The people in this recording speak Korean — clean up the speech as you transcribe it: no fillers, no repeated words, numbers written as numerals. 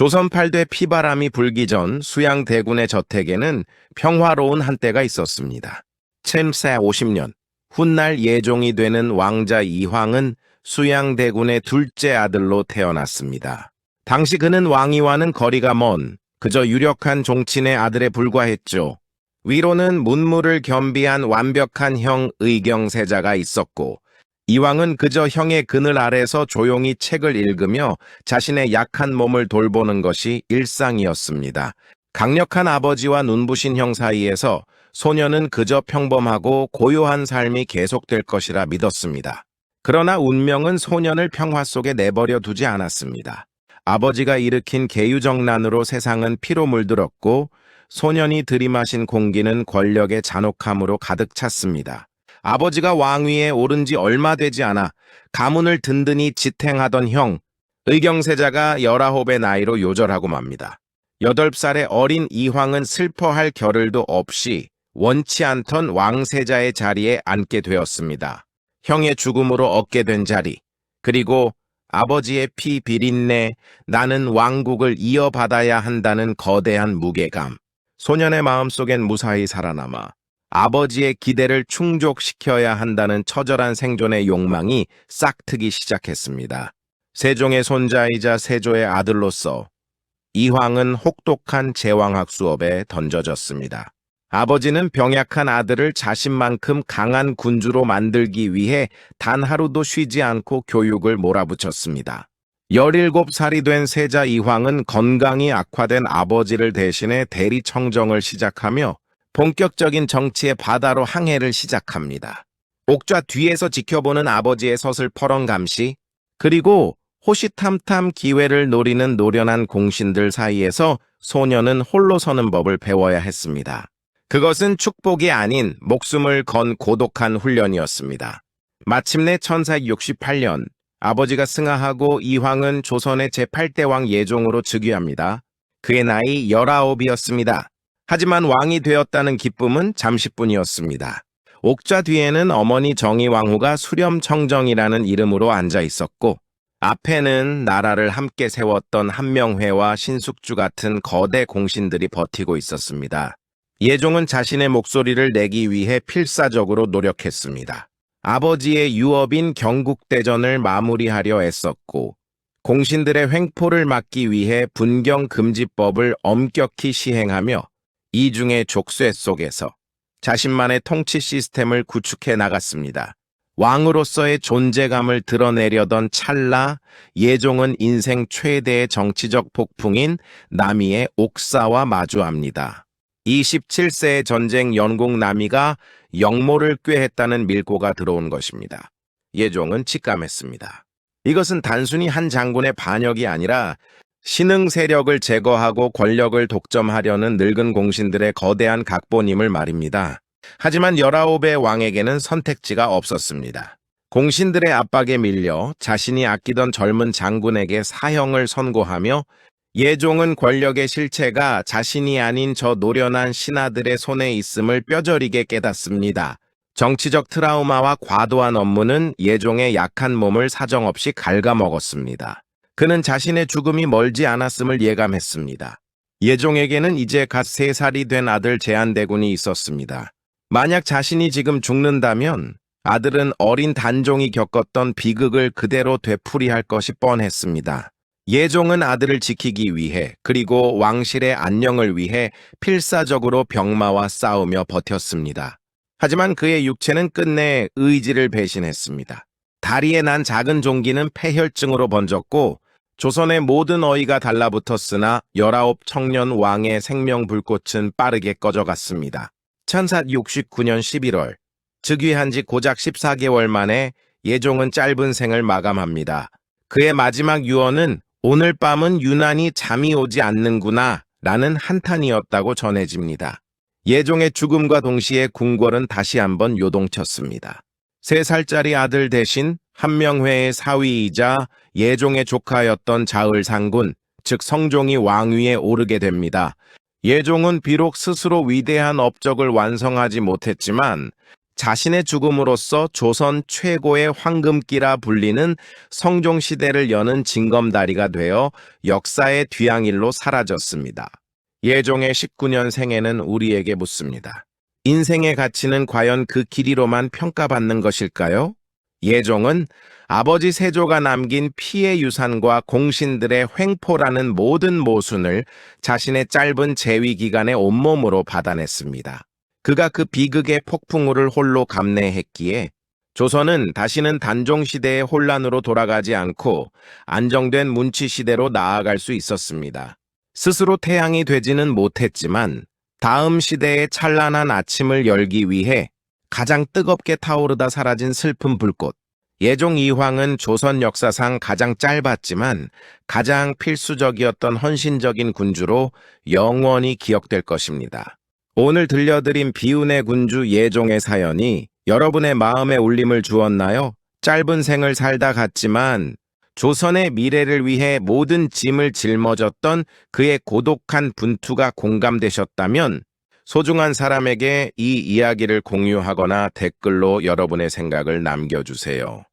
조선 8대 피바람이 불기 전 수양대군의 저택에는 평화로운 한때가 있었습니다. 쳔세 50년, 훗날 예종이 되는 왕자 이황은 수양대군의 둘째 아들로 태어났습니다. 당시 그는 왕위와는 거리가 먼 그저 유력한 종친의 아들에 불과했죠. 위로는 문무를 겸비한 완벽한 형 의경세자가 있었고 이황은 그저 형의 그늘 아래서 조용히 책을 읽으며 자신의 약한 몸을 돌보는 것이 일상이었습니다. 강력한 아버지와 눈부신 형 사이에서 소녀는 그저 평범하고 고요한 삶이 계속될 것이라 믿었습니다. 그러나 운명은 소년을 평화 속에 내버려 두지 않았습니다. 아버지가 일으킨 계유정난으로 세상은 피로 물들었고 소년이 들이마신 공기는 권력의 잔혹함으로 가득 찼습니다. 아버지가 왕위에 오른 지 얼마 되지 않아 가문을 든든히 지탱하던 형, 의경세자가 19의 나이로 요절하고 맙니다. 8살의 어린 이황은 슬퍼할 겨를도 없이 원치 않던 왕세자의 자리에 앉게 되었습니다. 형의 죽음으로 얻게 된 자리, 그리고 아버지의 피 비린내, 나는 왕국을 이어받아야 한다는 거대한 무게감. 소년의 마음속엔 무사히 살아남아 아버지의 기대를 충족시켜야 한다는 처절한 생존의 욕망이 싹트기 시작했습니다. 세종의 손자이자 세조의 아들로서 이황은 혹독한 제왕학 수업에 던져졌습니다. 아버지는 병약한 아들을 자신만큼 강한 군주로 만들기 위해 단 하루도 쉬지 않고 교육을 몰아붙였습니다. 17살이 된 세자 이황은 건강이 악화된 아버지를 대신해 대리청정을 시작하며 본격적인 정치의 바다로 항해를 시작합니다. 옥좌 뒤에서 지켜보는 아버지의 서슬퍼런 감시, 그리고 호시탐탐 기회를 노리는 노련한 공신들 사이에서 소녀는 홀로 서는 법을 배워야 했습니다. 그것은 축복이 아닌 목숨을 건 고독한 훈련이었습니다. 마침내 1468년 아버지가 승하하고 이황은 조선의 제8대 왕 예종으로 즉위합니다. 그의 나이 19이었습니다. 하지만 왕이 되었다는 기쁨은 잠시뿐이었습니다. 옥좌 뒤에는 어머니 정의왕후가 수렴청정이라는 이름으로 앉아 있었고 앞에는 나라를 함께 세웠던 한명회와 신숙주 같은 거대 공신들이 버티고 있었습니다. 예종은 자신의 목소리를 내기 위해 필사적으로 노력했습니다. 아버지의 유업인 경국대전을 마무리하려 애썼고 공신들의 횡포를 막기 위해 분경금지법을 엄격히 시행하며 이중의 족쇄 속에서 자신만의 통치 시스템을 구축해 나갔습니다. 왕으로서의 존재감을 드러내려던 찰나 예종은 인생 최대의 정치적 폭풍인 남이의 옥사와 마주합니다. 27세의 전쟁 연공 남이가 영모를 꾀했다는 밀고가 들어온 것입니다. 예종은 직감했습니다. 이것은 단순히 한 장군의 반역이 아니라 신흥 세력을 제거하고 권력을 독점하려는 늙은 공신들의 거대한 각본임을 말입니다. 하지만 19의 왕에게는 선택지가 없었습니다. 공신들의 압박에 밀려 자신이 아끼던 젊은 장군에게 사형을 선고하며 예종은 권력의 실체가 자신이 아닌 저 노련한 신하들의 손에 있음을 뼈저리게 깨닫습니다. 정치적 트라우마와 과도한 업무는 예종의 약한 몸을 사정없이 갉아먹었습니다. 그는 자신의 죽음이 멀지 않았음을 예감했습니다. 예종에게는 이제 갓 3살이 된 아들 제한대군이 있었습니다. 만약 자신이 지금 죽는다면 아들은 어린 단종이 겪었던 비극을 그대로 되풀이할 것이 뻔했습니다. 예종은 아들을 지키기 위해 그리고 왕실의 안녕을 위해 필사적으로 병마와 싸우며 버텼습니다. 하지만 그의 육체는 끝내 의지를 배신했습니다. 다리에 난 작은 종기는 폐혈증으로 번졌고 조선의 모든 어이가 달라붙었으나 19 청년 왕의 생명불꽃은 빠르게 꺼져갔습니다. 1469년 11월, 즉위한 지 고작 14개월 만에 예종은 짧은 생을 마감합니다. 그의 마지막 유언은 오늘 밤은 유난히 잠이 오지 않는구나 라는 한탄이었다고 전해집니다. 예종의 죽음과 동시에 궁궐은 다시 한번 요동쳤습니다. 3살짜리 아들 대신 한명회의 사위이자 예종의 조카였던 자을상군, 즉 성종이 왕위에 오르게 됩니다. 예종은 비록 스스로 위대한 업적을 완성하지 못했지만 자신의 죽음으로써 조선 최고의 황금기라 불리는 성종시대를 여는 징검다리가 되어 역사의 뒤양일로 사라졌습니다. 예종의 19년 생애는 우리에게 묻습니다. 인생의 가치는 과연 그 길이로만 평가받는 것일까요? 예종은 아버지 세조가 남긴 피의 유산과 공신들의 횡포라는 모든 모순을 자신의 짧은 재위 기간에 온몸으로 받아냈습니다. 그가 그 비극의 폭풍우를 홀로 감내했기에 조선은 다시는 단종시대의 혼란으로 돌아가지 않고 안정된 문치시대로 나아갈 수 있었습니다. 스스로 태양이 되지는 못했지만 다음 시대의 찬란한 아침을 열기 위해 가장 뜨겁게 타오르다 사라진 슬픈 불꽃. 예종 이황은 조선 역사상 가장 짧았지만 가장 필수적이었던 헌신적인 군주로 영원히 기억될 것입니다. 오늘 들려드린 비운의 군주 예종의 사연이 여러분의 마음에 울림을 주었나요? 짧은 생을 살다 갔지만 조선의 미래를 위해 모든 짐을 짊어졌던 그의 고독한 분투가 공감되셨다면 소중한 사람에게 이 이야기를 공유하거나 댓글로 여러분의 생각을 남겨주세요.